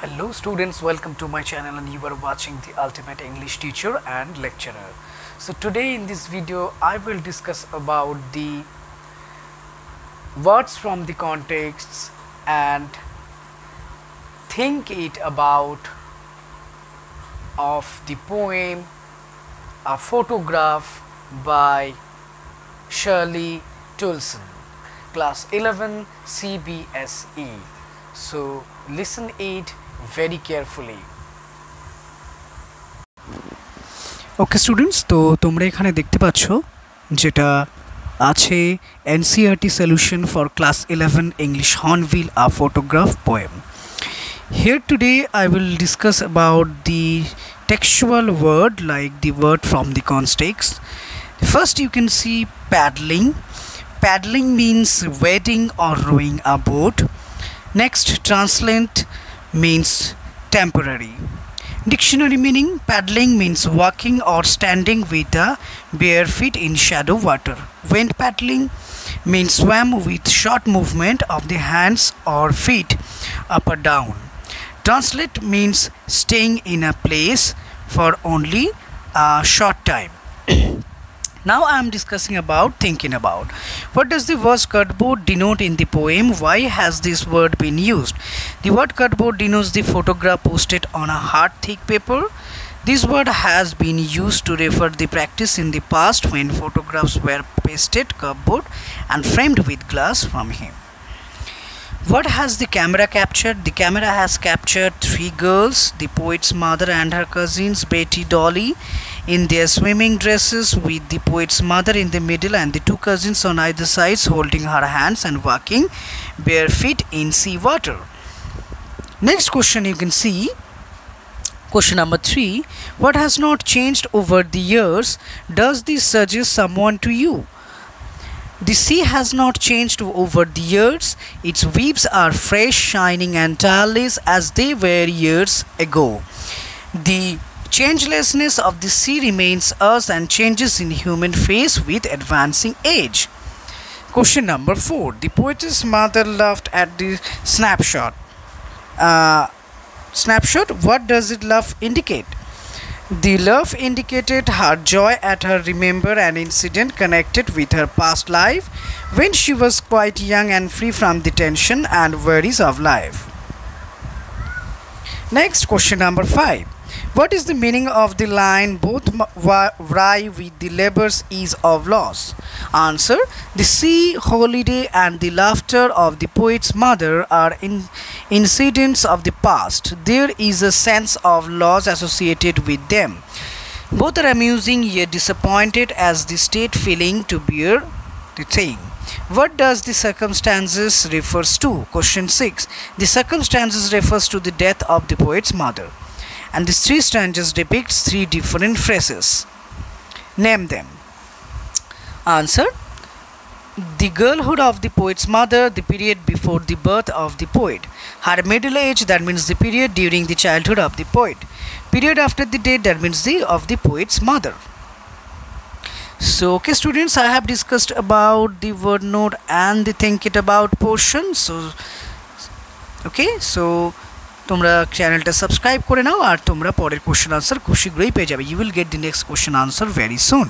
Hello students, welcome to my channel and you are watching the ultimate English teacher and lecturer. So today in this video I will discuss about the words from the contexts and think it about of the poem A Photograph by Shirley Toulson, class 11 CBSE. So listen it very carefully. Okay students, তো তোমরা এখানে দেখতে পাচ্ছ যেটা আছে NCERT solution for class 11 English hornbill a photograph poem. Here today I will discuss about the textual word like the word from the context. First you can see paddling. Paddling means wading or rowing a boat. Next, translate means temporary. Dictionary meaning: paddling means walking or standing with the bare feet in shallow water. Wind paddling means swam with short movement of the hands or feet up or down. Translate means staying in a place for only a short time. Now I am discussing about thinking about. What does the word cardboard denote in the poem? Why has this word been used? The word cardboard denotes the photograph posted on a hard thick paper. This word has been used to refer the practice in the past when photographs were pasted cardboard and framed with glass from him. What has the camera captured? The camera has captured three girls, the poet's mother and her cousins Betty Dolly, in their swimming dresses, with the poet's mother in the middle and the two cousins on either sides holding her hands and walking bare feet in sea water. Next question you can see, question number 3. What has not changed over the years? Does this suggest someone to you? The sea has not changed over the years. Its waves are fresh, shining and tireless as they were years ago. The changelessness of the sea remains us and changes in human face with advancing age. Question number 4. The poet's mother laughed at the snapshot. Snapshot, what does it laugh indicate? The laugh indicated her joy at her remember an incident connected with her past life when she was quite young and free from the tension and worries of life. Next, question number 5. What is the meaning of the line both vie with the labor's ease of loss? Answer: the sea, holiday and the laughter of the poet's mother are incidents of the past. There is a sense of loss associated with them. Both are amusing yet disappointed as the state feeling to bear the thing. What does the circumstances refers to? Question 6. The circumstances refers to the death of the poet's mother. And these three stanzas depicts three different phrases. Name them. Answer: the girlhood of the poet's mother, the period before the birth of the poet. Her middle age, that means the period during the childhood of the poet. Period after the death, that means the of the poet's mother. So okay students, I have discussed about the word note and the think it about portion. So তোমরা চ্যানেলটা subscribe করে নাও আর তোমরা পরের question answer খুব শীঘ্রই পেয়ে যাবে. You will get the next question answer very soon.